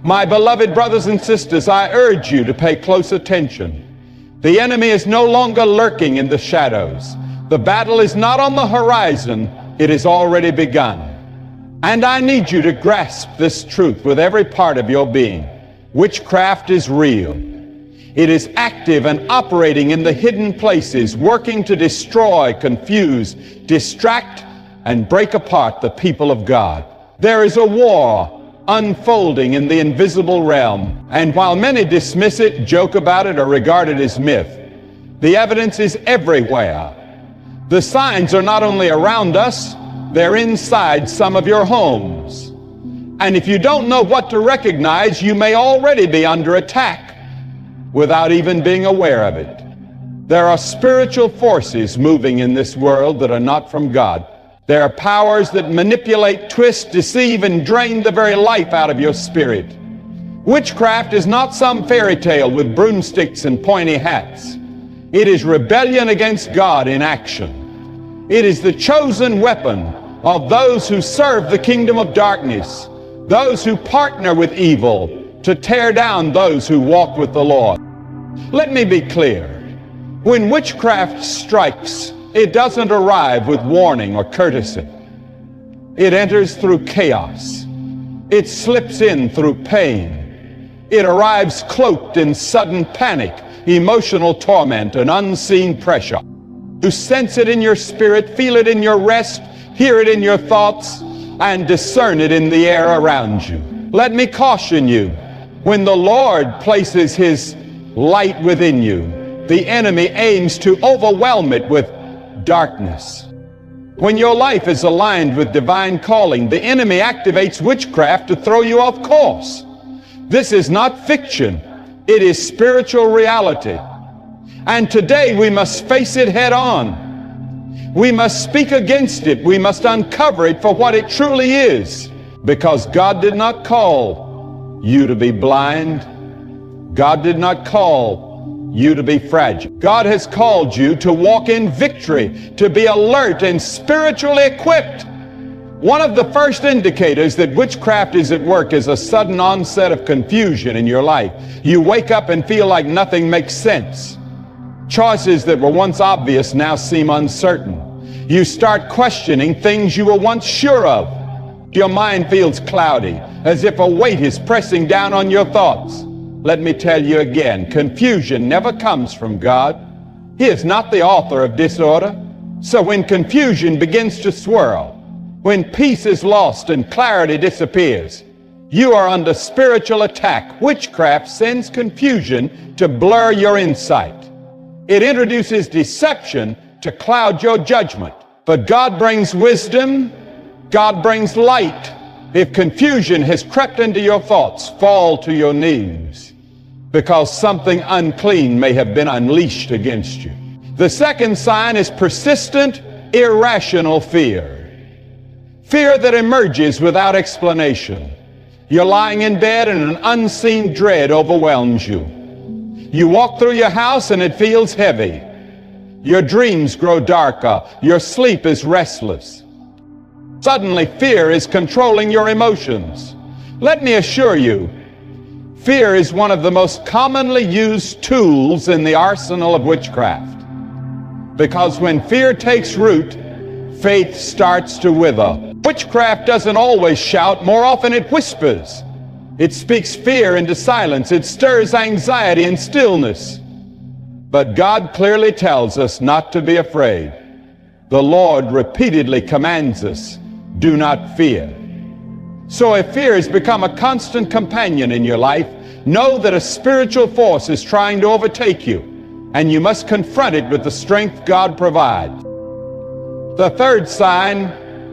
My beloved brothers and sisters, I urge you to pay close attention. The enemy is no longer lurking in the shadows. The battle is not on the horizon, it has already begun. And I need you to grasp this truth with every part of your being. Witchcraft is real. It is active and operating in the hidden places, working to destroy, confuse, distract, and break apart the people of God. There is a war unfolding in the invisible realm, and while many dismiss it, joke about it, or regard it as myth, the evidence is everywhere. The signs are not only around us, they're inside some of your homes. And if you don't know what to recognize, you may already be under attack without even being aware of it. There are spiritual forces moving in this world that are not from God. There are powers that manipulate, twist, deceive, and drain the very life out of your spirit. Witchcraft is not some fairy tale with broomsticks and pointy hats. It is rebellion against God in action. It is the chosen weapon of those who serve the kingdom of darkness, those who partner with evil to tear down those who walk with the Lord. Let me be clear. When witchcraft strikes, it doesn't arrive with warning or courtesy. It enters through chaos. It slips in through pain. It arrives cloaked in sudden panic, emotional torment, and unseen pressure. You sense it in your spirit, feel it in your rest, hear it in your thoughts, and discern it in the air around you. Let me caution you, when the Lord places His light within you, the enemy aims to overwhelm it with darkness. When your life is aligned with divine calling, the enemy activates witchcraft to throw you off course. This is not fiction. It is spiritual reality. And today we must face it head on. We must speak against it. We must uncover it for what it truly is. Because God did not call you to be blind. God did not call you to be fragile. God has called you to walk in victory, to be alert and spiritually equipped. One of the first indicators that witchcraft is at work is a sudden onset of confusion in your life. You wake up and feel like nothing makes sense. Choices that were once obvious now seem uncertain. You start questioning things you were once sure of. Your mind feels cloudy, as if a weight is pressing down on your thoughts. Let me tell you again, confusion never comes from God. He is not the author of disorder. So when confusion begins to swirl, when peace is lost and clarity disappears, you are under spiritual attack. Witchcraft sends confusion to blur your insight. It introduces deception to cloud your judgment. But God brings wisdom. God brings light. If confusion has crept into your thoughts, fall to your knees, because something unclean may have been unleashed against you. The second sign is persistent, irrational fear. Fear that emerges without explanation. You're lying in bed and an unseen dread overwhelms you. You walk through your house and it feels heavy. Your dreams grow darker. Your sleep is restless. Suddenly, fear is controlling your emotions. Let me assure you, fear is one of the most commonly used tools in the arsenal of witchcraft. Because when fear takes root, faith starts to wither. Witchcraft doesn't always shout. More often it whispers. It speaks fear into silence. It stirs anxiety in stillness. But God clearly tells us not to be afraid. The Lord repeatedly commands us, do not fear. So if fear has become a constant companion in your life, know that a spiritual force is trying to overtake you, and you must confront it with the strength God provides. The third sign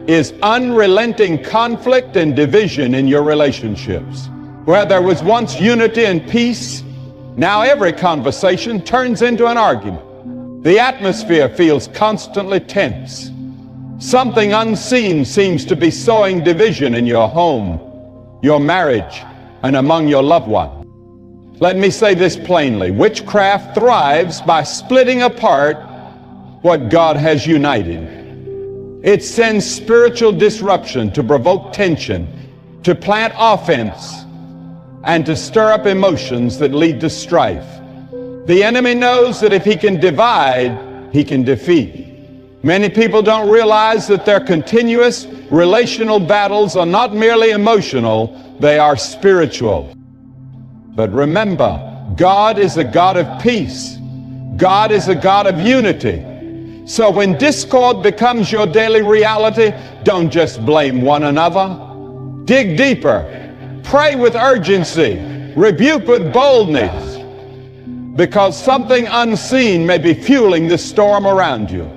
is unrelenting conflict and division in your relationships. Where there was once unity and peace, now every conversation turns into an argument. The atmosphere feels constantly tense. Something unseen seems to be sowing division in your home, your marriage, and among your loved ones. Let me say this plainly. Witchcraft thrives by splitting apart what God has united. It sends spiritual disruption to provoke tension, to plant offense, and to stir up emotions that lead to strife. The enemy knows that if he can divide, he can defeat. Many people don't realize that their continuous relational battles are not merely emotional, they are spiritual. But remember, God is a God of peace. God is a God of unity. So when discord becomes your daily reality, don't just blame one another. Dig deeper. Pray with urgency. Rebuke with boldness. Because something unseen may be fueling the storm around you.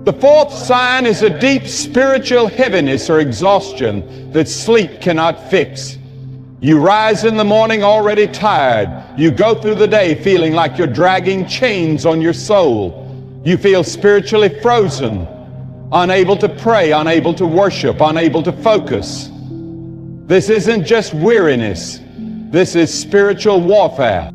The fourth sign is a deep spiritual heaviness or exhaustion that sleep cannot fix. You rise in the morning already tired. You go through the day feeling like you're dragging chains on your soul. You feel spiritually frozen, unable to pray, unable to worship, unable to focus. This isn't just weariness. This is spiritual warfare.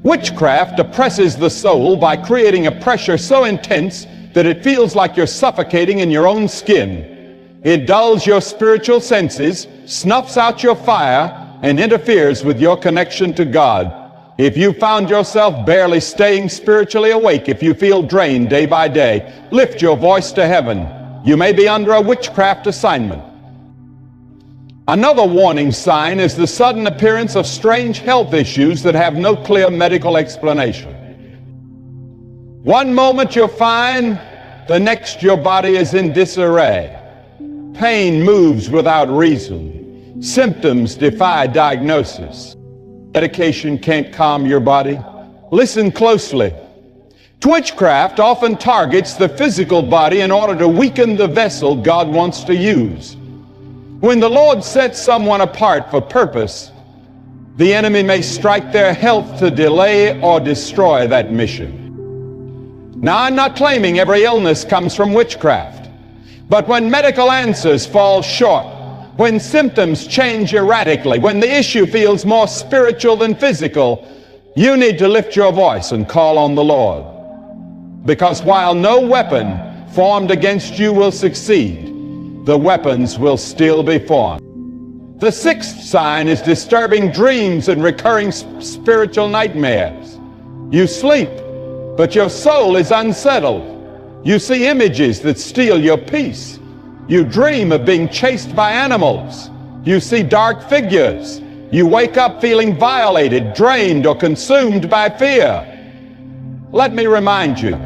Witchcraft oppresses the soul by creating a pressure so intense that it feels like you're suffocating in your own skin. It dulls your spiritual senses, snuffs out your fire, and interferes with your connection to God. If you found yourself barely staying spiritually awake, if you feel drained day by day, lift your voice to heaven. You may be under a witchcraft assignment. Another warning sign is the sudden appearance of strange health issues that have no clear medical explanation. One moment you're fine, the next your body is in disarray. Pain moves without reason. Symptoms defy diagnosis. Medication can't calm your body. Listen closely. Witchcraft often targets the physical body in order to weaken the vessel God wants to use. When the Lord sets someone apart for purpose, the enemy may strike their health to delay or destroy that mission. Now, I'm not claiming every illness comes from witchcraft, but when medical answers fall short, when symptoms change erratically, when the issue feels more spiritual than physical, you need to lift your voice and call on the Lord. Because while no weapon formed against you will succeed, the weapons will still be formed. The sixth sign is disturbing dreams and recurring spiritual nightmares. You sleep, but your soul is unsettled. You see images that steal your peace. You dream of being chased by animals. You see dark figures. You wake up feeling violated, drained, or consumed by fear. Let me remind you,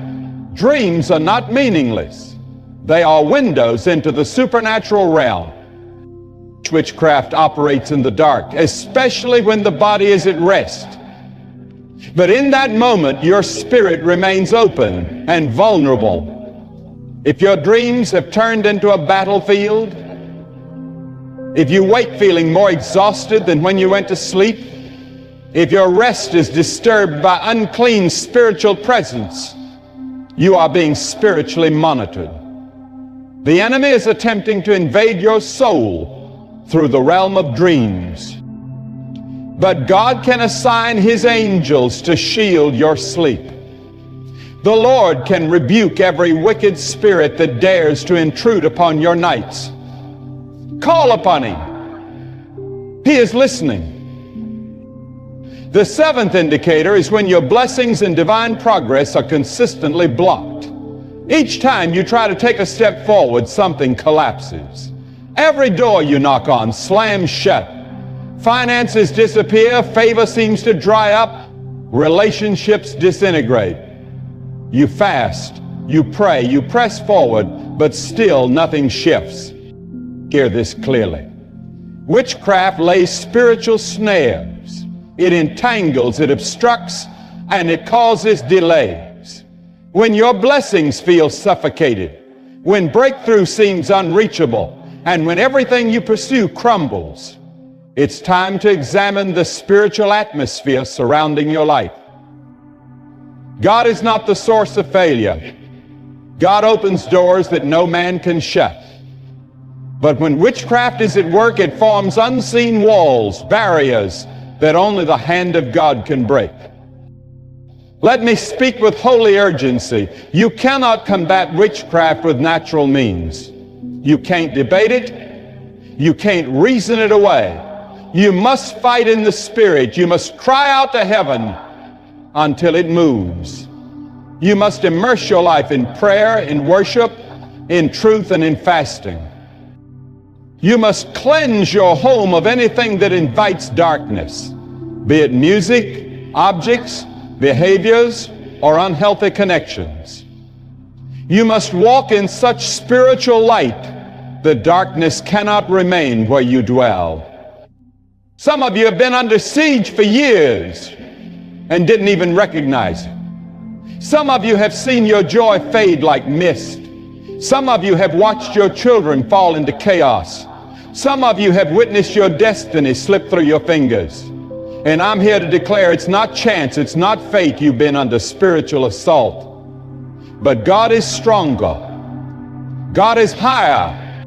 dreams are not meaningless. They are windows into the supernatural realm. Witchcraft operates in the dark, especially when the body is at rest. But in that moment, your spirit remains open and vulnerable. If your dreams have turned into a battlefield, if you wake feeling more exhausted than when you went to sleep, if your rest is disturbed by unclean spiritual presence, you are being spiritually monitored. The enemy is attempting to invade your soul through the realm of dreams. But God can assign His angels to shield your sleep. The Lord can rebuke every wicked spirit that dares to intrude upon your nights. Call upon Him. He is listening. The seventh indicator is when your blessings and divine progress are consistently blocked. Each time you try to take a step forward, something collapses. Every door you knock on slams shut. Finances disappear, favor seems to dry up, relationships disintegrate. You fast, you pray, you press forward, but still nothing shifts. Hear this clearly. Witchcraft lays spiritual snares. It entangles, it obstructs, and it causes delays. When your blessings feel suffocated, when breakthrough seems unreachable, and when everything you pursue crumbles, it's time to examine the spiritual atmosphere surrounding your life. God is not the source of failure. God opens doors that no man can shut. But when witchcraft is at work, it forms unseen walls, barriers that only the hand of God can break. Let me speak with holy urgency. You cannot combat witchcraft with natural means. You can't debate it. You can't reason it away. You must fight in the Spirit. You must cry out to heaven until it moves. You must immerse your life in prayer, in worship, in truth, and in fasting. You must cleanse your home of anything that invites darkness, be it music, objects, behaviors, or unhealthy connections. You must walk in such spiritual light that darkness cannot remain where you dwell. Some of you have been under siege for years and didn't even recognize it. Some of you have seen your joy fade like mist. Some of you have watched your children fall into chaos. Some of you have witnessed your destiny slip through your fingers. And I'm here to declare it's not chance, it's not fate you've been under spiritual assault. But God is stronger. God is higher.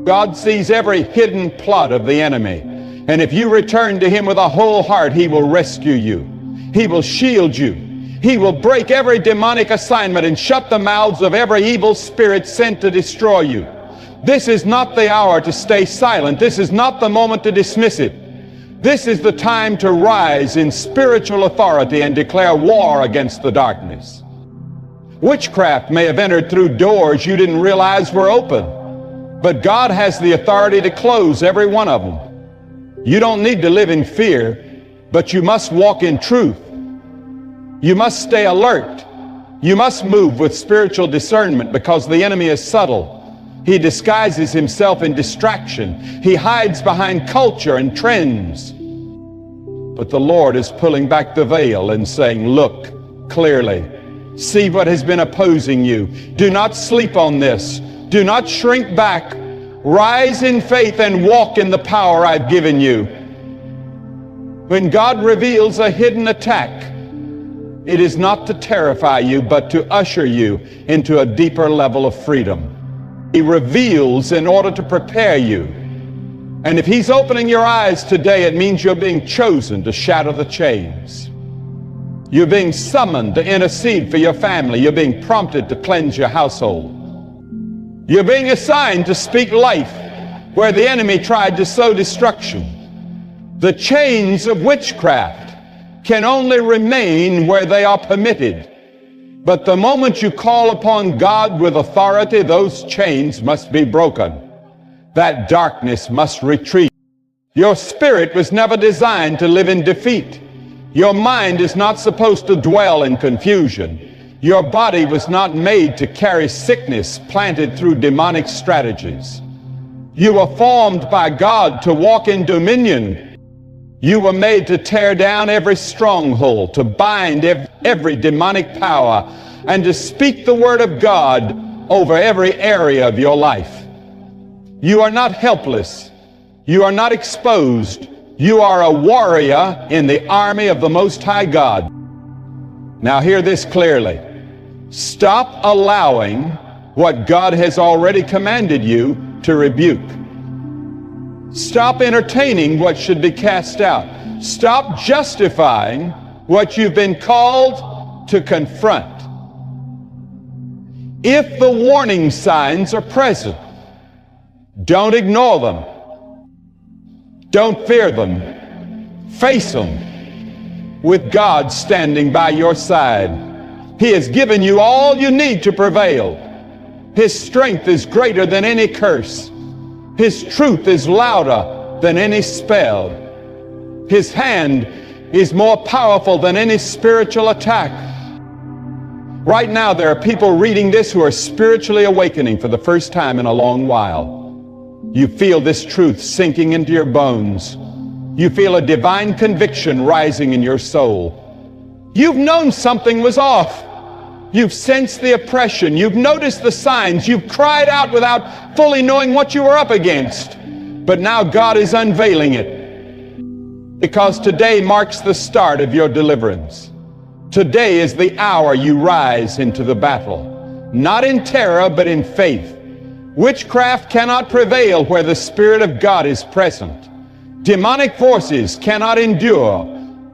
God sees every hidden plot of the enemy. And if you return to Him with a whole heart, He will rescue you. He will shield you. He will break every demonic assignment and shut the mouths of every evil spirit sent to destroy you. This is not the hour to stay silent. This is not the moment to dismiss it. This is the time to rise in spiritual authority and declare war against the darkness. Witchcraft may have entered through doors you didn't realize were open, but God has the authority to close every one of them. You don't need to live in fear, but you must walk in truth. You must stay alert. You must move with spiritual discernment because the enemy is subtle. He disguises himself in distraction. He hides behind culture and trends. But the Lord is pulling back the veil and saying, look clearly. See what has been opposing you. Do not sleep on this. Do not shrink back. Rise in faith and walk in the power I've given you. When God reveals a hidden attack, it is not to terrify you, but to usher you into a deeper level of freedom. He reveals in order to prepare you. And if He's opening your eyes today, it means you're being chosen to shatter the chains. You're being summoned to intercede for your family. You're being prompted to cleanse your household. You're being assigned to speak life where the enemy tried to sow destruction. The chains of witchcraft can only remain where they are permitted. But the moment you call upon God with authority, those chains must be broken. That darkness must retreat. Your spirit was never designed to live in defeat. Your mind is not supposed to dwell in confusion. Your body was not made to carry sickness planted through demonic strategies. You were formed by God to walk in dominion. You were made to tear down every stronghold, to bind every demonic power, and to speak the word of God over every area of your life. You are not helpless. You are not exposed. You are a warrior in the army of the Most High God. Now hear this clearly. Stop allowing what God has already commanded you to rebuke. Stop entertaining what should be cast out. Stop justifying what you've been called to confront. If the warning signs are present, don't ignore them. Don't fear them. Face them with God standing by your side. He has given you all you need to prevail. His strength is greater than any curse. His truth is louder than any spell. His hand is more powerful than any spiritual attack. Right now, there are people reading this who are spiritually awakening for the first time in a long while. You feel this truth sinking into your bones. You feel a divine conviction rising in your soul. You've known something was off. You've sensed the oppression. You've noticed the signs. You've cried out without fully knowing what you were up against. But now God is unveiling it. Because today marks the start of your deliverance. Today is the hour you rise into the battle. Not in terror, but in faith. Witchcraft cannot prevail where the Spirit of God is present. Demonic forces cannot endure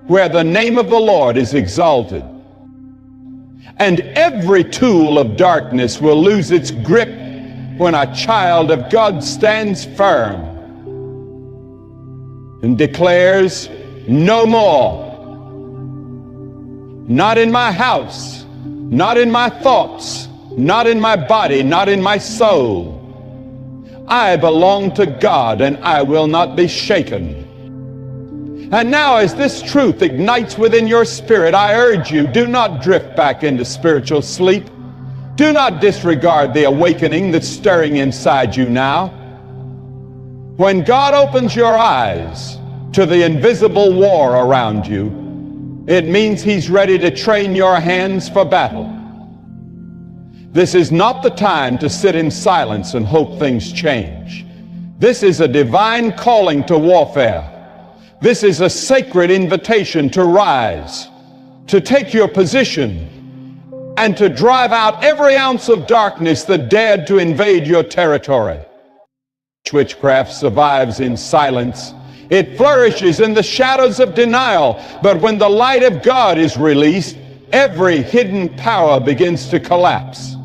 where the name of the Lord is exalted. And every tool of darkness will lose its grip when a child of God stands firm. and declares, no more. Not in my house, not in my thoughts, not in my body, not in my soul. I belong to God, and I will not be shaken. And now, as this truth ignites within your spirit, I urge you, do not drift back into spiritual sleep. Do not disregard the awakening that's stirring inside you now. When God opens your eyes to the invisible war around you, it means He's ready to train your hands for battle. This is not the time to sit in silence and hope things change. This is a divine calling to warfare. This is a sacred invitation to rise, to take your position, and to drive out every ounce of darkness that dared to invade your territory. Witchcraft survives in silence. It flourishes in the shadows of denial. But when the light of God is released, every hidden power begins to collapse.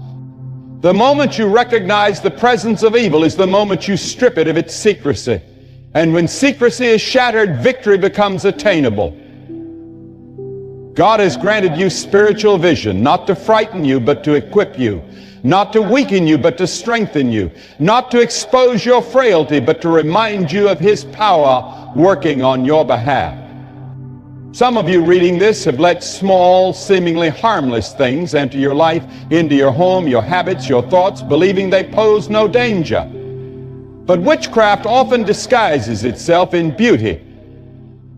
The moment you recognize the presence of evil is the moment you strip it of its secrecy. And when secrecy is shattered, victory becomes attainable. God has granted you spiritual vision, not to frighten you, but to equip you. Not to weaken you, but to strengthen you. Not to expose your frailty, but to remind you of His power working on your behalf. Some of you reading this have let small, seemingly harmless things enter your life, into your home, your habits, your thoughts, believing they pose no danger. But witchcraft often disguises itself in beauty.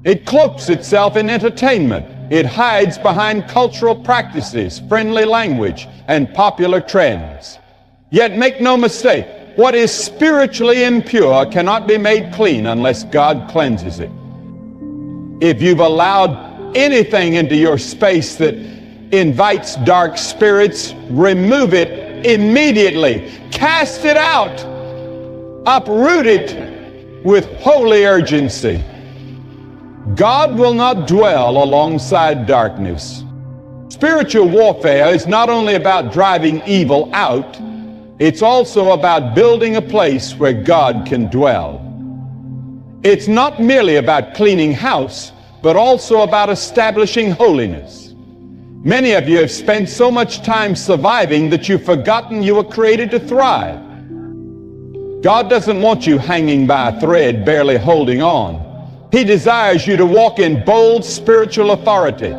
It cloaks itself in entertainment. It hides behind cultural practices, friendly language, and popular trends. Yet make no mistake, what is spiritually impure cannot be made clean unless God cleanses it. If you've allowed anything into your space that invites dark spirits, remove it immediately. Cast it out. Uproot it with holy urgency. God will not dwell alongside darkness. Spiritual warfare is not only about driving evil out, it's also about building a place where God can dwell. It's not merely about cleaning house, but also about establishing holiness. Many of you have spent so much time surviving that you've forgotten you were created to thrive. God doesn't want you hanging by a thread, barely holding on. He desires you to walk in bold spiritual authority,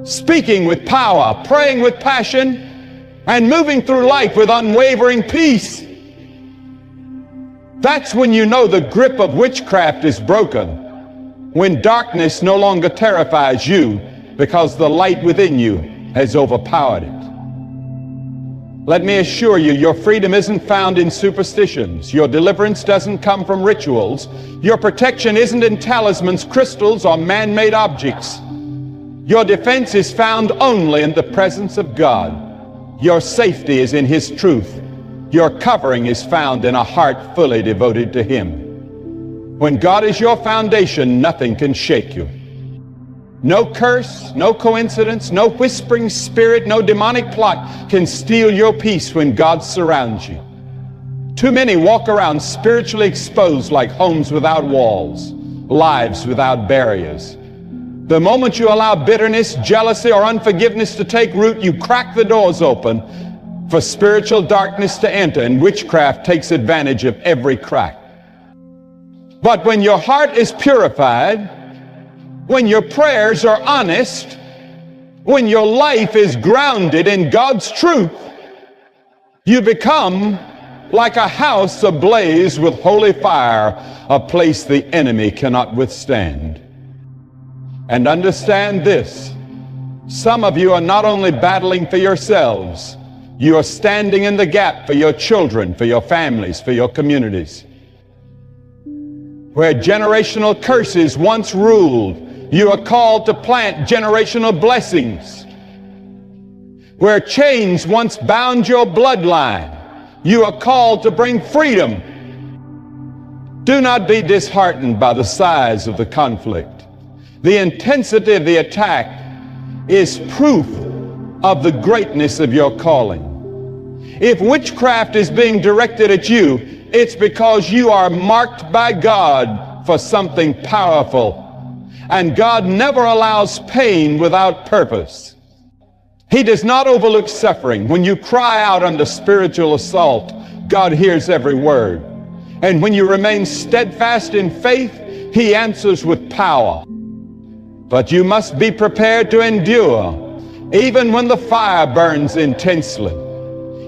speaking with power, praying with passion, and moving through life with unwavering peace. That's when you know the grip of witchcraft is broken, when darkness no longer terrifies you because the light within you has overpowered it. Let me assure you, your freedom isn't found in superstitions. Your deliverance doesn't come from rituals. Your protection isn't in talismans, crystals, or man-made objects. Your defense is found only in the presence of God. Your safety is in His truth. Your covering is found in a heart fully devoted to Him. When God is your foundation, nothing can shake you. No curse, no coincidence, no whispering spirit, no demonic plot can steal your peace when God surrounds you. Too many walk around spiritually exposed like homes without walls, lives without barriers. The moment you allow bitterness, jealousy, or unforgiveness to take root, you crack the doors open for spiritual darkness to enter, and witchcraft takes advantage of every crack. But when your heart is purified, when your prayers are honest, when your life is grounded in God's truth, you become like a house ablaze with holy fire, a place the enemy cannot withstand. And understand this, some of you are not only battling for yourselves, you are standing in the gap for your children, for your families, for your communities. Where generational curses once ruled, you are called to plant generational blessings. Where chains once bound your bloodline, you are called to bring freedom. Do not be disheartened by the size of the conflict. The intensity of the attack is proof of the greatness of your calling. If witchcraft is being directed at you, it's because you are marked by God for something powerful. And God never allows pain without purpose. He does not overlook suffering. When you cry out under spiritual assault, God hears every word. And when you remain steadfast in faith, He answers with power. But you must be prepared to endure, even when the fire burns intensely.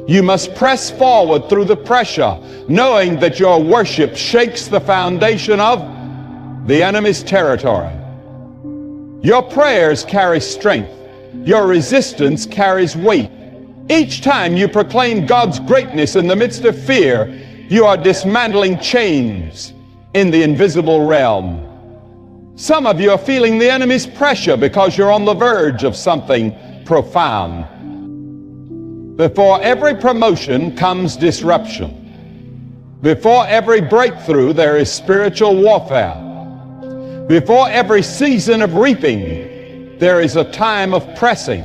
You must press forward through the pressure, knowing that your worship shakes the foundation of the enemy's territory. Your prayers carry strength. Your resistance carries weight. Each time you proclaim God's greatness in the midst of fear, you are dismantling chains in the invisible realm. Some of you are feeling the enemy's pressure because you're on the verge of something profound. Before every promotion comes disruption. Before every breakthrough, there is spiritual warfare. Before every season of reaping, there is a time of pressing.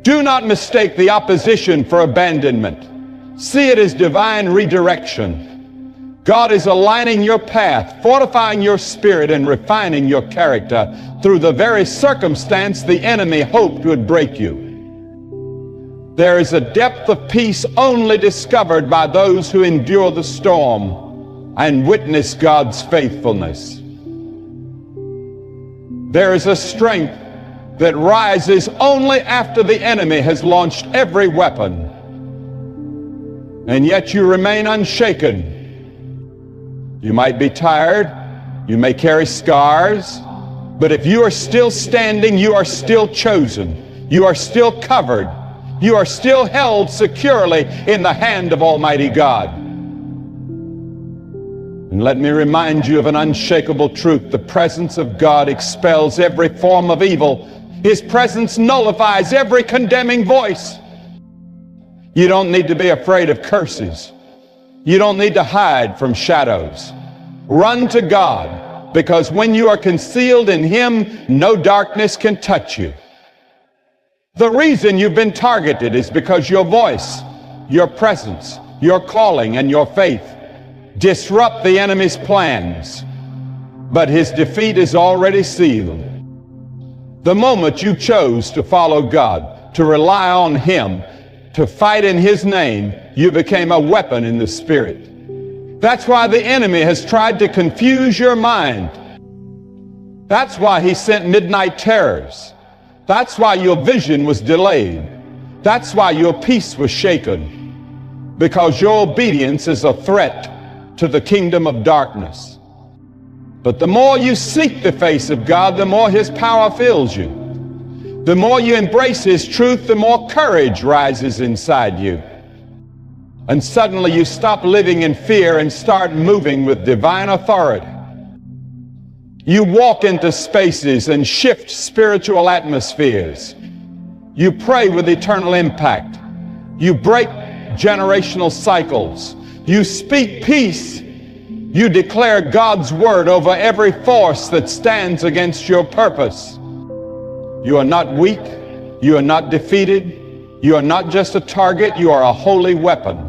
Do not mistake the opposition for abandonment. See it as divine redirection. God is aligning your path, fortifying your spirit, and refining your character through the very circumstance the enemy hoped would break you. There is a depth of peace only discovered by those who endure the storm and witness God's faithfulness. There is a strength that rises only after the enemy has launched every weapon, and yet you remain unshaken. You might be tired, you may carry scars, but if you are still standing, you are still chosen, you are still covered, you are still held securely in the hand of Almighty God. And let me remind you of an unshakable truth. The presence of God expels every form of evil. His presence nullifies every condemning voice. You don't need to be afraid of curses. You don't need to hide from shadows. Run to God, because when you are concealed in Him, no darkness can touch you. The reason you've been targeted is because your voice, your presence, your calling, and your faith disrupt the enemy's plans. But his defeat is already sealed. The moment you chose to follow God, to rely on Him, to fight in His name, you became a weapon in the Spirit. That's why the enemy has tried to confuse your mind. That's why he sent midnight terrors. That's why your vision was delayed. That's why your peace was shaken. Because your obedience is a threat to the kingdom of darkness. But the more you seek the face of God, the more His power fills you. The more you embrace His truth, the more courage rises inside you. And suddenly you stop living in fear and start moving with divine authority. You walk into spaces and shift spiritual atmospheres. You pray with eternal impact. You break generational cycles. You speak peace. You declare God's word over every force that stands against your purpose. You are not weak. You are not defeated. You are not just a target. You are a holy weapon.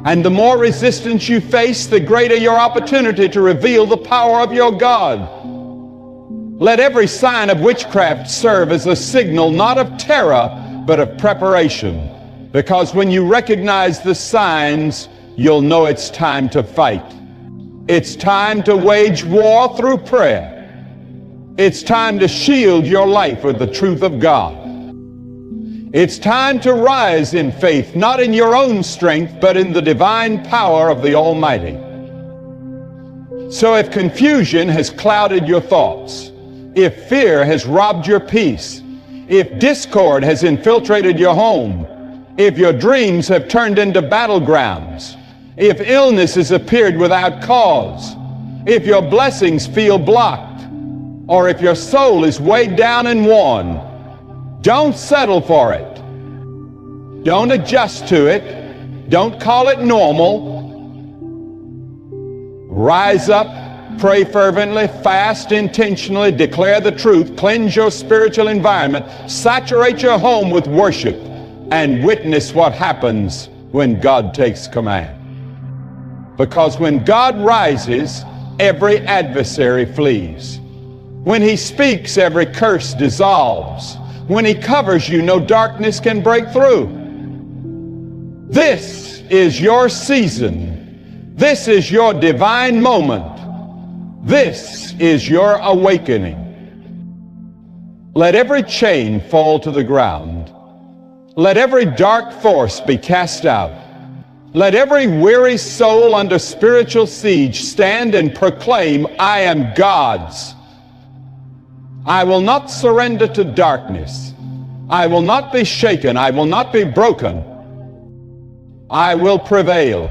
And the more resistance you face, the greater your opportunity to reveal the power of your God. Let every sign of witchcraft serve as a signal not of terror, but of preparation. Because when you recognize the signs, you'll know it's time to fight. It's time to wage war through prayer. It's time to shield your life with the truth of God. It's time to rise in faith, not in your own strength, but in the divine power of the Almighty. So if confusion has clouded your thoughts, if fear has robbed your peace, if discord has infiltrated your home, if your dreams have turned into battlegrounds, if illness has appeared without cause, if your blessings feel blocked, or if your soul is weighed down and worn, don't settle for it. Don't adjust to it. Don't call it normal. Rise up, pray fervently, fast intentionally, declare the truth, cleanse your spiritual environment, saturate your home with worship, and witness what happens when God takes command. Because when God rises, every adversary flees. When He speaks, every curse dissolves. When He covers you, no darkness can break through. This is your season. This is your divine moment. This is your awakening. Let every chain fall to the ground. Let every dark force be cast out. Let every weary soul under spiritual siege stand and proclaim, I am God's. I will not surrender to darkness. I will not be shaken. I will not be broken. I will prevail,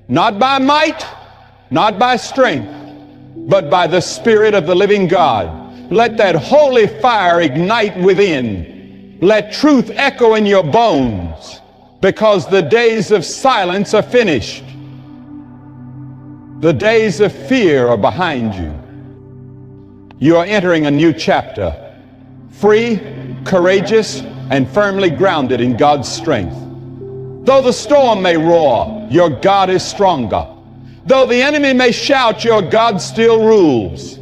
not by might, not by strength, but by the Spirit of the living God. Let that holy fire ignite within. Let truth echo in your bones, because the days of silence are finished. The days of fear are behind you. You are entering a new chapter, free, courageous, and firmly grounded in God's strength. Though the storm may roar, your God is stronger. Though the enemy may shout, your God still rules.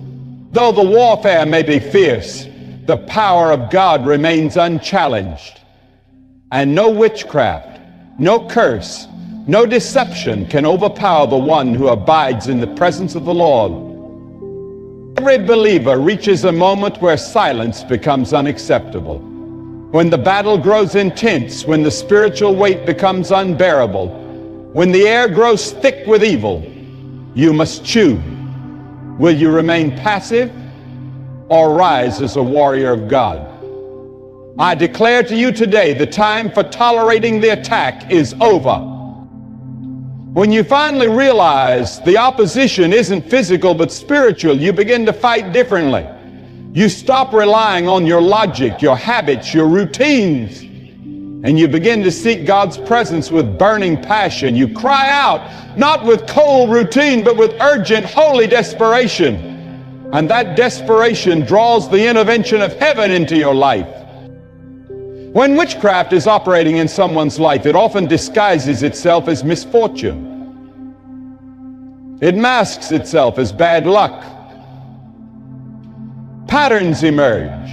Though the warfare may be fierce, the power of God remains unchallenged. And no witchcraft, no curse, no deception can overpower the one who abides in the presence of the Lord. Every believer reaches a moment where silence becomes unacceptable. When the battle grows intense, when the spiritual weight becomes unbearable, when the air grows thick with evil, you must choose. Will you remain passive or rise as a warrior of God? I declare to you today, the time for tolerating the attack is over. When you finally realize the opposition isn't physical but spiritual, you begin to fight differently. You stop relying on your logic, your habits, your routines, and you begin to seek God's presence with burning passion. You cry out, not with cold routine, but with urgent, holy desperation. And that desperation draws the intervention of heaven into your life. When witchcraft is operating in someone's life, it often disguises itself as misfortune. It masks itself as bad luck. Patterns emerge.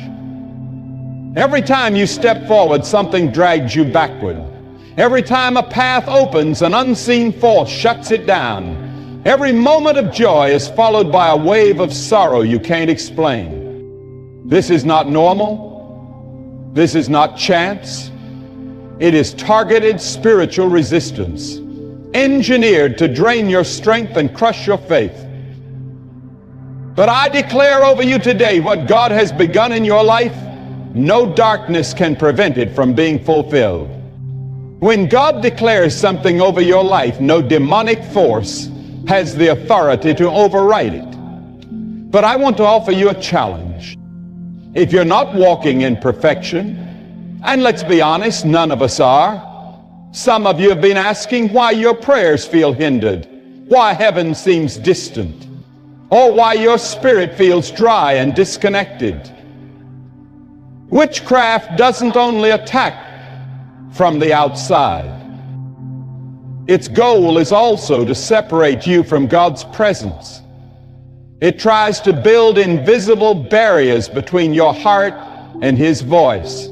Every time you step forward, something drags you backward. Every time a path opens, an unseen force shuts it down. Every moment of joy is followed by a wave of sorrow you can't explain. This is not normal. This is not chance. It is targeted spiritual resistance, engineered to drain your strength and crush your faith. But I declare over you today, what God has begun in your life, no darkness can prevent it from being fulfilled. When God declares something over your life, no demonic force has the authority to override it. But I want to offer you a challenge. If you're not walking in perfection, and let's be honest, none of us are, some of you have been asking why your prayers feel hindered, why heaven seems distant, or why your spirit feels dry and disconnected. Witchcraft doesn't only attack from the outside. Its goal is also to separate you from God's presence. It tries to build invisible barriers between your heart and His voice.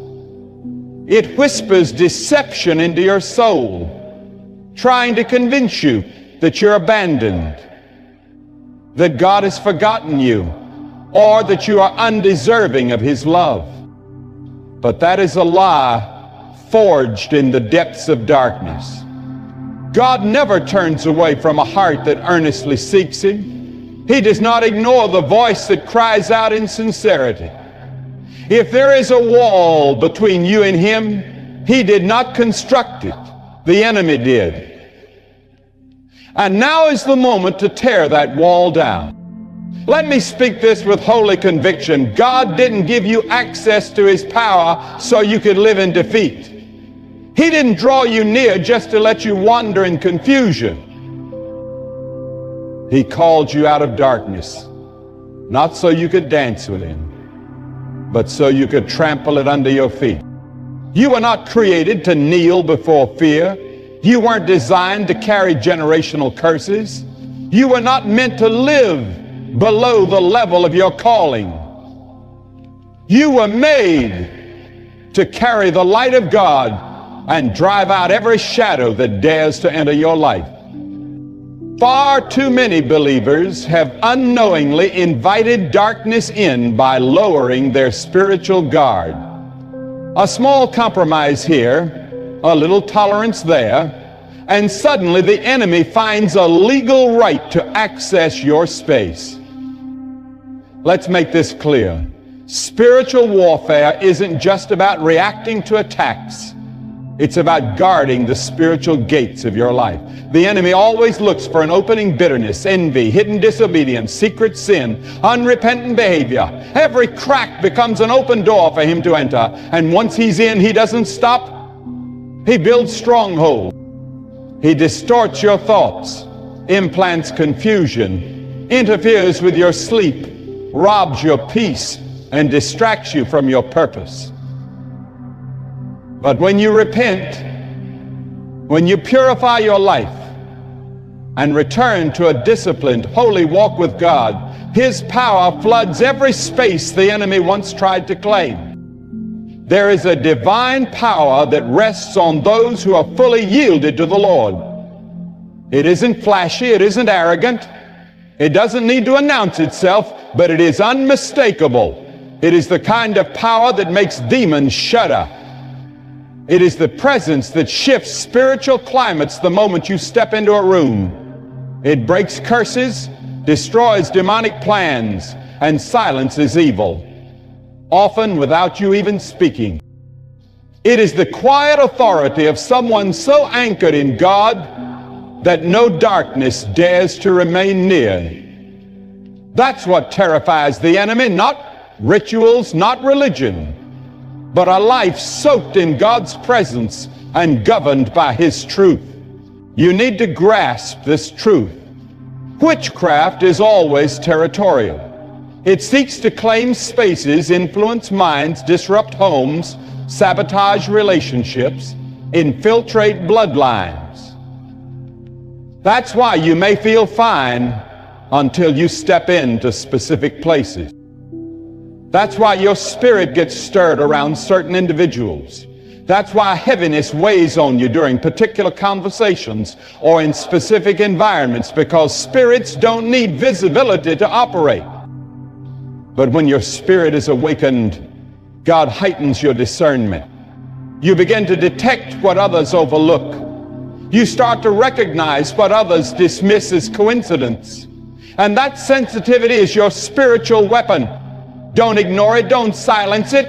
It whispers deception into your soul, trying to convince you that you're abandoned, that God has forgotten you, or that you are undeserving of His love. But that is a lie forged in the depths of darkness. God never turns away from a heart that earnestly seeks Him. He does not ignore the voice that cries out in sincerity. If there is a wall between you and Him, He did not construct it. The enemy did. And now is the moment to tear that wall down. Let me speak this with holy conviction. God didn't give you access to His power so you could live in defeat. He didn't draw you near just to let you wander in confusion. He called you out of darkness, not so you could dance with Him, but so you could trample it under your feet. You were not created to kneel before fear. You weren't designed to carry generational curses. You were not meant to live below the level of your calling. You were made to carry the light of God and drive out every shadow that dares to enter your life. Far too many believers have unknowingly invited darkness in by lowering their spiritual guard. A small compromise here, a little tolerance there, and suddenly the enemy finds a legal right to access your space. Let's make this clear. Spiritual warfare isn't just about reacting to attacks. It's about guarding the spiritual gates of your life. The enemy always looks for an opening bitterness, envy, hidden disobedience, secret sin, unrepentant behavior. Every crack becomes an open door for him to enter. And once he's in, he doesn't stop. He builds strongholds. He distorts your thoughts, implants confusion, interferes with your sleep, robs your peace, and distracts you from your purpose. But when you repent, when you purify your life and return to a disciplined, holy walk with God, His power floods every space the enemy once tried to claim. There is a divine power that rests on those who are fully yielded to the Lord. It isn't flashy, it isn't arrogant, it doesn't need to announce itself, but it is unmistakable. It is the kind of power that makes demons shudder. It is the presence that shifts spiritual climates the moment you step into a room. It breaks curses, destroys demonic plans, and silences evil, often without you even speaking. It is the quiet authority of someone so anchored in God that no darkness dares to remain near. That's what terrifies the enemy, not rituals, not religion, but a life soaked in God's presence and governed by His truth. You need to grasp this truth. Witchcraft is always territorial. It seeks to claim spaces, influence minds, disrupt homes, sabotage relationships, infiltrate bloodlines. That's why you may feel fine until you step into specific places. That's why your spirit gets stirred around certain individuals. That's why heaviness weighs on you during particular conversations or in specific environments, because spirits don't need visibility to operate. But when your spirit is awakened, God heightens your discernment. You begin to detect what others overlook. You start to recognize what others dismiss as coincidence. And that sensitivity is your spiritual weapon. Don't ignore it. Don't silence it.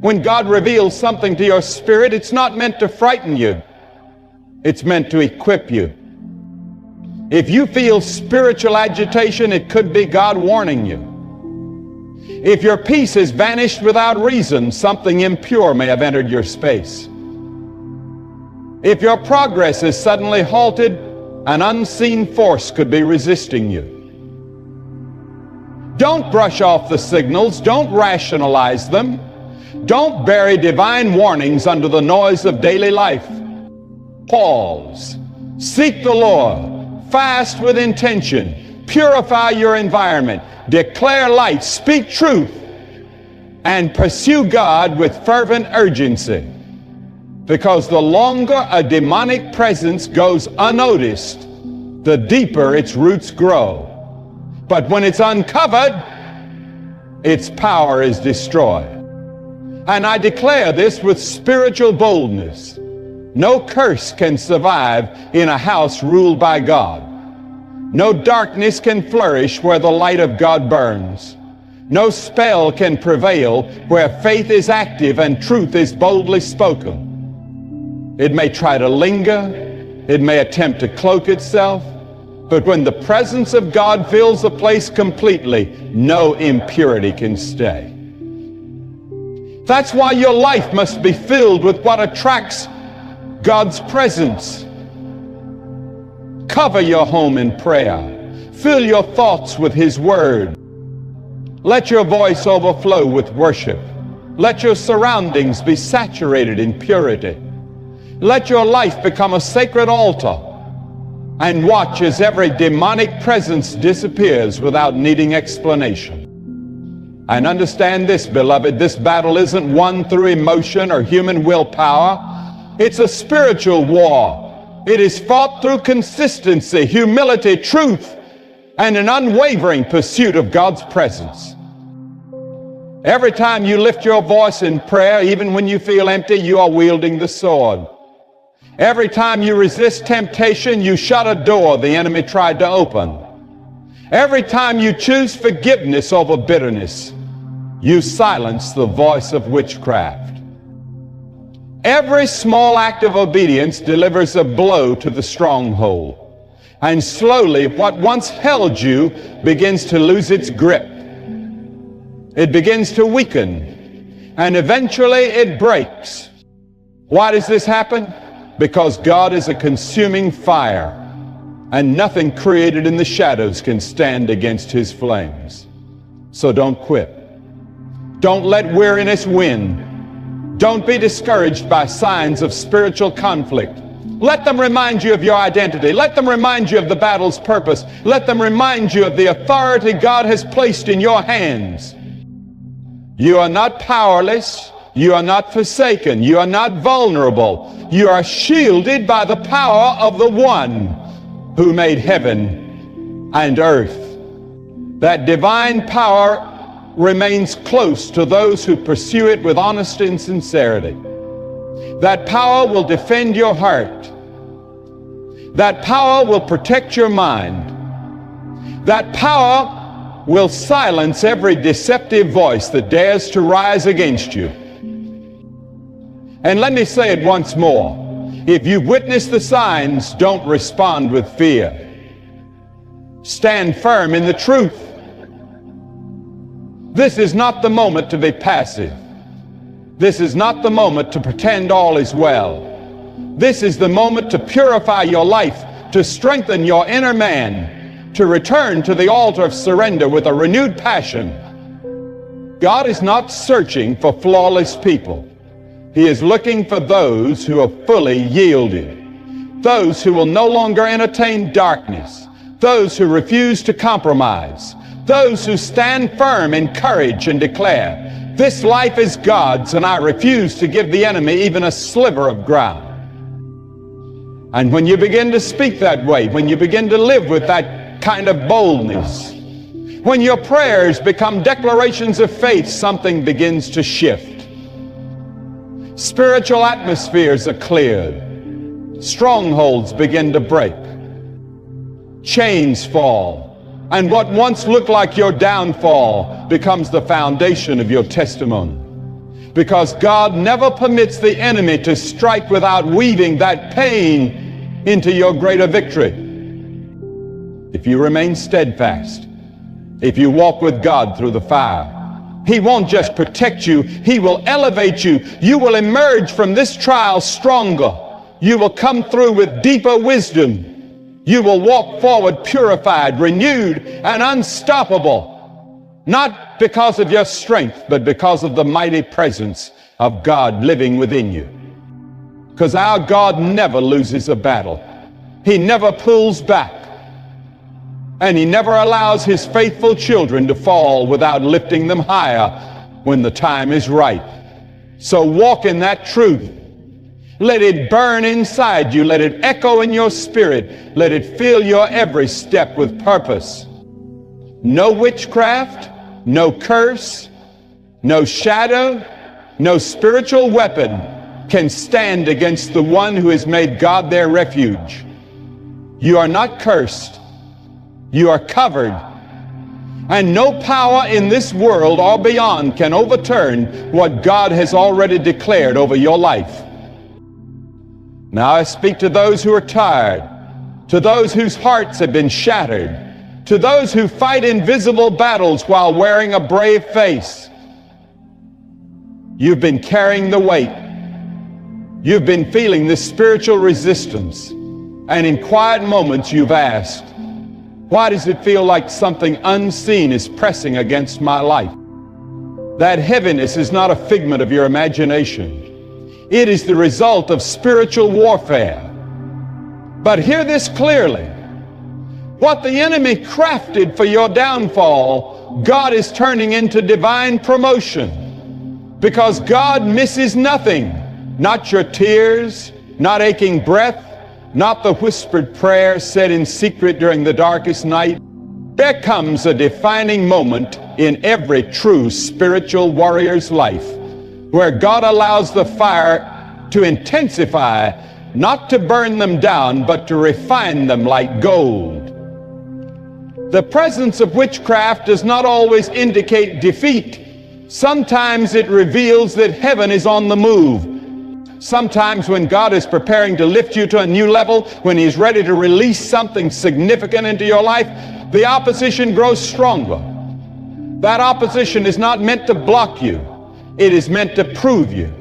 When God reveals something to your spirit, it's not meant to frighten you. It's meant to equip you. If you feel spiritual agitation, it could be God warning you. If your peace has vanished without reason, something impure may have entered your space. If your progress is suddenly halted, an unseen force could be resisting you. Don't brush off the signals. Don't rationalize them. Don't bury divine warnings under the noise of daily life. Pause. Seek the Lord. Fast with intention. Purify your environment. Declare light. Speak truth. And pursue God with fervent urgency. Because the longer a demonic presence goes unnoticed, the deeper its roots grow. But when it's uncovered, its power is destroyed. And I declare this with spiritual boldness. No curse can survive in a house ruled by God. No darkness can flourish where the light of God burns. No spell can prevail where faith is active and truth is boldly spoken. It may try to linger, it may attempt to cloak itself, but when the presence of God fills the place completely, no impurity can stay. That's why your life must be filled with what attracts God's presence. Cover your home in prayer. Fill your thoughts with His Word. Let your voice overflow with worship. Let your surroundings be saturated in purity. Let your life become a sacred altar. and watch as every demonic presence disappears without needing explanation. And understand this, beloved, this battle isn't won through emotion or human willpower. It's a spiritual war. It is fought through consistency, humility, truth, and an unwavering pursuit of God's presence. Every time you lift your voice in prayer, even when you feel empty, you are wielding the sword. Every time you resist temptation, you shut a door the enemy tried to open. Every time you choose forgiveness over bitterness, you silence the voice of witchcraft. Every small act of obedience delivers a blow to the stronghold. And slowly, what once held you begins to lose its grip. It begins to weaken, and eventually it breaks. Why does this happen? Because God is a consuming fire, and nothing created in the shadows can stand against His flames. So don't quit. Don't let weariness win. Don't be discouraged by signs of spiritual conflict. Let them remind you of your identity. Let them remind you of the battle's purpose. Let them remind you of the authority God has placed in your hands. You are not powerless. You are not forsaken. You are not vulnerable. You are shielded by the power of the One who made heaven and earth. That divine power remains close to those who pursue it with honesty and sincerity. That power will defend your heart. That power will protect your mind. That power will silence every deceptive voice that dares to rise against you. And let me say it once more. If you've witnessed the signs, don't respond with fear. Stand firm in the truth. This is not the moment to be passive. This is not the moment to pretend all is well. This is the moment to purify your life, to strengthen your inner man, to return to the altar of surrender with a renewed passion. God is not searching for flawless people. He is looking for those who are fully yielded, those who will no longer entertain darkness, those who refuse to compromise, those who stand firm in courage and declare, "This life is God's, and I refuse to give the enemy even a sliver of ground." And when you begin to speak that way, when you begin to live with that kind of boldness, when your prayers become declarations of faith, something begins to shift. Spiritual atmospheres are cleared. Strongholds begin to break. Chains fall. And what once looked like your downfall becomes the foundation of your testimony. Because God never permits the enemy to strike without weaving that pain into your greater victory. If you remain steadfast, if you walk with God through the fire, He won't just protect you, He will elevate you. You will emerge from this trial stronger. You will come through with deeper wisdom. You will walk forward purified, renewed, and unstoppable, not because of your strength, but because of the mighty presence of God living within you. Because our God never loses a battle. He never pulls back. And He never allows His faithful children to fall without lifting them higher when the time is right. So walk in that truth. Let it burn inside you. Let it echo in your spirit. Let it fill your every step with purpose. No witchcraft, no curse, no shadow, no spiritual weapon can stand against the one who has made God their refuge. You are not cursed. You are covered. And no power in this world or beyond can overturn what God has already declared over your life. Now I speak to those who are tired, to those whose hearts have been shattered, to those who fight invisible battles while wearing a brave face. You've been carrying the weight. You've been feeling this spiritual resistance. And in quiet moments you've asked, why does it feel like something unseen is pressing against my life? That heaviness is not a figment of your imagination. It is the result of spiritual warfare. But hear this clearly. What the enemy crafted for your downfall, God is turning into divine promotion. Because God misses nothing. Not your tears, not aching breath, not the whispered prayer said in secret during the darkest night. There comes a defining moment in every true spiritual warrior's life where God allows the fire to intensify, not to burn them down, but to refine them like gold. The presence of witchcraft does not always indicate defeat. Sometimes it reveals that heaven is on the move. Sometimes when God is preparing to lift you to a new level, when He's ready to release something significant into your life, the opposition grows stronger. That opposition is not meant to block you. It is meant to prove you.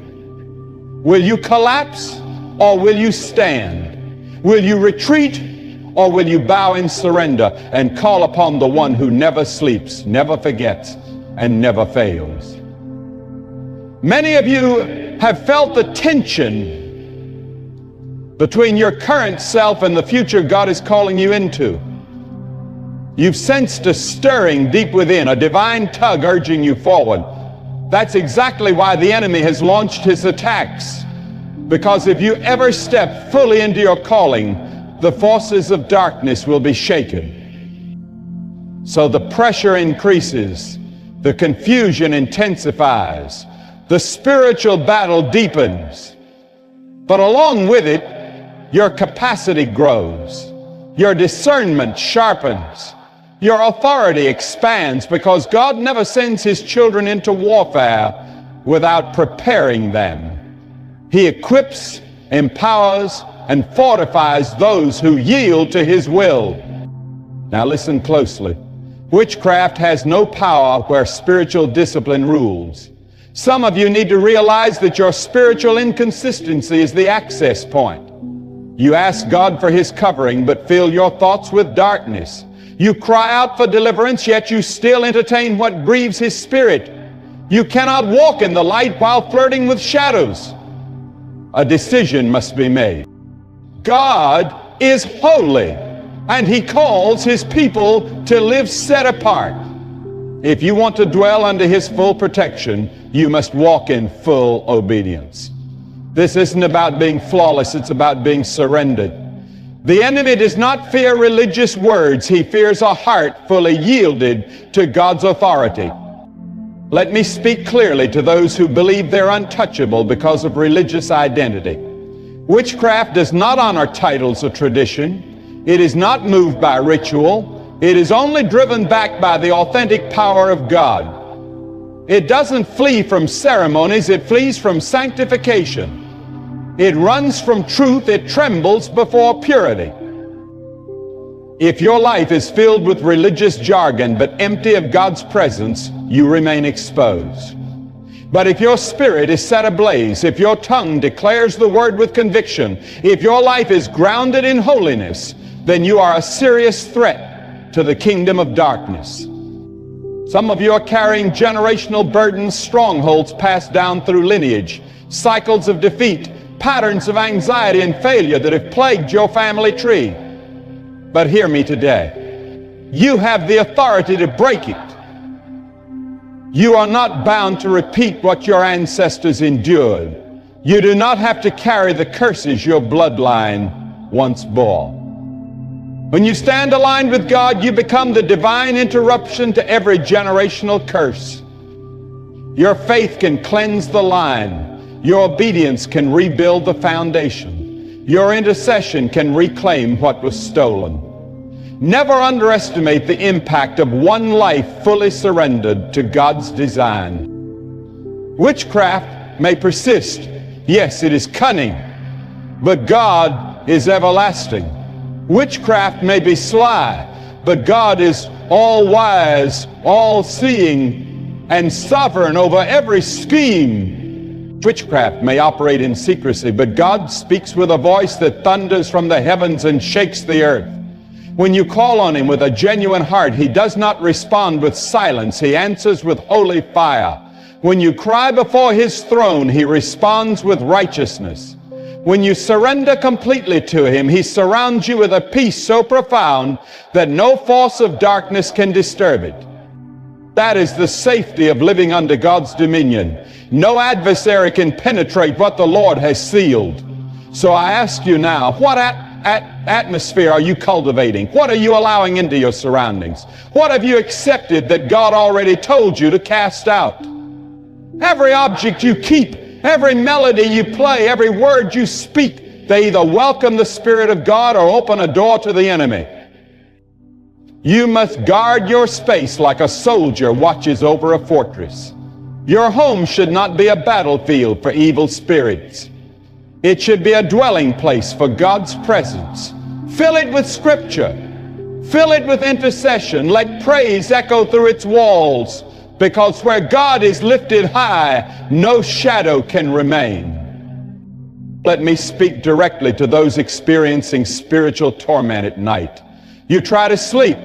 Will you collapse or will you stand? Will you retreat or will you bow in surrender and call upon the one who never sleeps, never forgets, and never fails? Many of you have felt the tension between your current self and the future God is calling you into. You've sensed a stirring deep within, a divine tug urging you forward. That's exactly why the enemy has launched his attacks. Because if you ever step fully into your calling, the forces of darkness will be shaken. So the pressure increases, the confusion intensifies, the spiritual battle deepens. But along with it, your capacity grows, your discernment sharpens, your authority expands, because God never sends His children into warfare without preparing them. He equips, empowers, and fortifies those who yield to His will. Now listen closely. Witchcraft has no power where spiritual discipline rules. Some of you need to realize that your spiritual inconsistency is the access point. You ask God for His covering, but fill your thoughts with darkness. You cry out for deliverance, yet you still entertain what grieves His Spirit. You cannot walk in the light while flirting with shadows. A decision must be made. God is holy, and He calls His people to live set apart. If you want to dwell under His full protection, you must walk in full obedience. This isn't about being flawless, it's about being surrendered. The enemy does not fear religious words, he fears a heart fully yielded to God's authority. Let me speak clearly to those who believe they're untouchable because of religious identity. Witchcraft does not honor titles or tradition. It is not moved by ritual. It is only driven back by the authentic power of God. It doesn't flee from ceremonies, it flees from sanctification. It runs from truth, it trembles before purity. If your life is filled with religious jargon but empty of God's presence, you remain exposed. But if your spirit is set ablaze, if your tongue declares the word with conviction, if your life is grounded in holiness, then you are a serious threat to the kingdom of darkness. Some of you are carrying generational burdens, strongholds passed down through lineage, cycles of defeat, patterns of anxiety and failure that have plagued your family tree. But hear me today. You have the authority to break it. You are not bound to repeat what your ancestors endured. You do not have to carry the curses your bloodline once bore. When you stand aligned with God, you become the divine interruption to every generational curse. Your faith can cleanse the line. Your obedience can rebuild the foundation. Your intercession can reclaim what was stolen. Never underestimate the impact of one life fully surrendered to God's design. Witchcraft may persist. Yes, it is cunning, but God is everlasting. Witchcraft may be sly, but God is all-wise, all-seeing, and sovereign over every scheme. Witchcraft may operate in secrecy, but God speaks with a voice that thunders from the heavens and shakes the earth. When you call on Him with a genuine heart, He does not respond with silence. He answers with holy fire. When you cry before His throne, He responds with righteousness. When you surrender completely to Him, He surrounds you with a peace so profound that no force of darkness can disturb it. That is the safety of living under God's dominion. No adversary can penetrate what the Lord has sealed. So I ask you now, what atmosphere are you cultivating? What are you allowing into your surroundings? What have you accepted that God already told you to cast out? Every object you keep, every melody you play, every word you speak, they either welcome the Spirit of God or open a door to the enemy. You must guard your space like a soldier watches over a fortress. Your home should not be a battlefield for evil spirits. It should be a dwelling place for God's presence. Fill it with Scripture. Fill it with intercession. Let praise echo through its walls, because where God is lifted high, no shadow can remain. Let me speak directly to those experiencing spiritual torment at night. You try to sleep,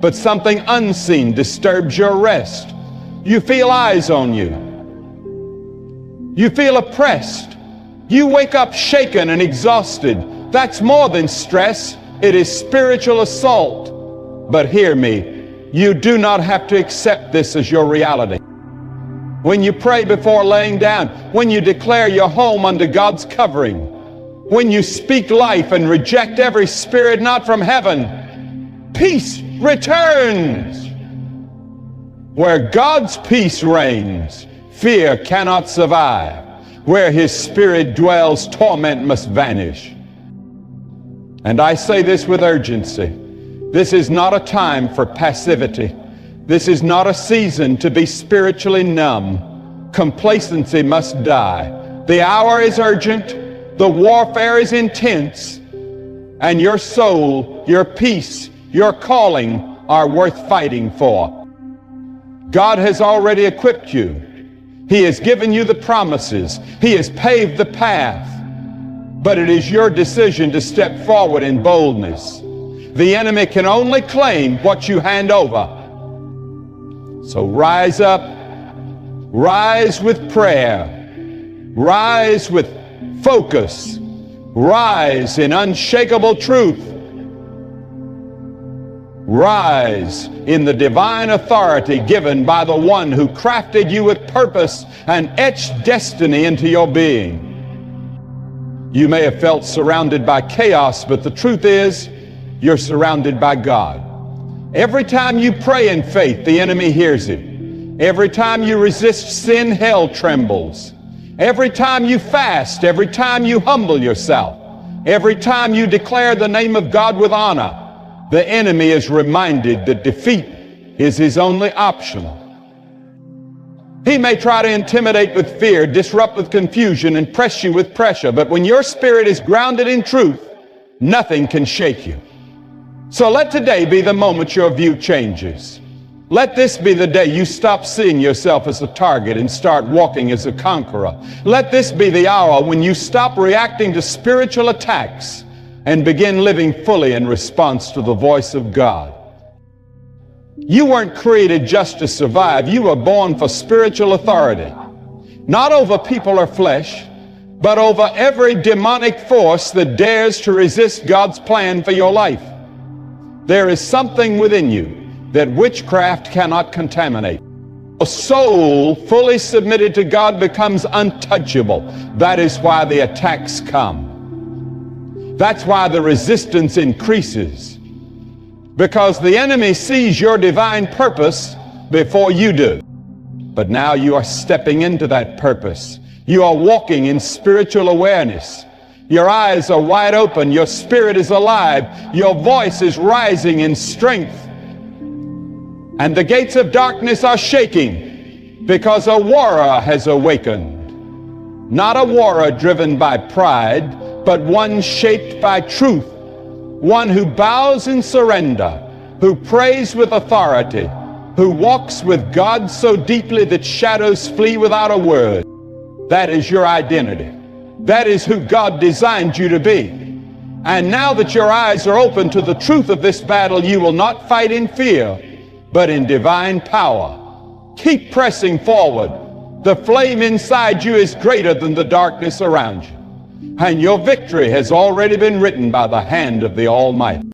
but something unseen disturbs your rest. You feel eyes on you. You feel oppressed. You wake up shaken and exhausted. That's more than stress. It is spiritual assault. But hear me, you do not have to accept this as your reality. When you pray before laying down, when you declare your home under God's covering, when you speak life and reject every spirit not from heaven, peace returns. Where God's peace reigns, fear cannot survive. Where His Spirit dwells, torment must vanish. And I say this with urgency. This is not a time for passivity. This is not a season to be spiritually numb. Complacency must die. The hour is urgent. The warfare is intense. And your soul, your peace, your calling are worth fighting for. God has already equipped you. He has given you the promises. He has paved the path. But it is your decision to step forward in boldness. The enemy can only claim what you hand over. So rise up, rise with prayer, rise with focus, rise in unshakable truth. Rise in the divine authority given by the one who crafted you with purpose and etched destiny into your being. You may have felt surrounded by chaos, but the truth is, you're surrounded by God. Every time you pray in faith, the enemy hears it. Every time you resist sin, hell trembles. Every time you fast, every time you humble yourself, every time you declare the name of God with honor, the enemy is reminded that defeat is his only option. He may try to intimidate with fear, disrupt with confusion, and press you with pressure, but when your spirit is grounded in truth, nothing can shake you. So let today be the moment your view changes. Let this be the day you stop seeing yourself as a target and start walking as a conqueror. Let this be the hour when you stop reacting to spiritual attacks and begin living fully in response to the voice of God. You weren't created just to survive. You were born for spiritual authority, not over people or flesh, but over every demonic force that dares to resist God's plan for your life. There is something within you that witchcraft cannot contaminate. A soul fully submitted to God becomes untouchable. That is why the attacks come. That's why the resistance increases. Because the enemy sees your divine purpose before you do. But now you are stepping into that purpose. You are walking in spiritual awareness. Your eyes are wide open. Your spirit is alive. Your voice is rising in strength. And the gates of darkness are shaking because a warrior has awakened. Not a warrior driven by pride, but one shaped by truth. One who bows in surrender, who prays with authority, who walks with God so deeply that shadows flee without a word. That is your identity. That is who God designed you to be. And now that your eyes are open to the truth of this battle, you will not fight in fear, but in divine power. Keep pressing forward. The flame inside you is greater than the darkness around you. And your victory has already been written by the hand of the Almighty.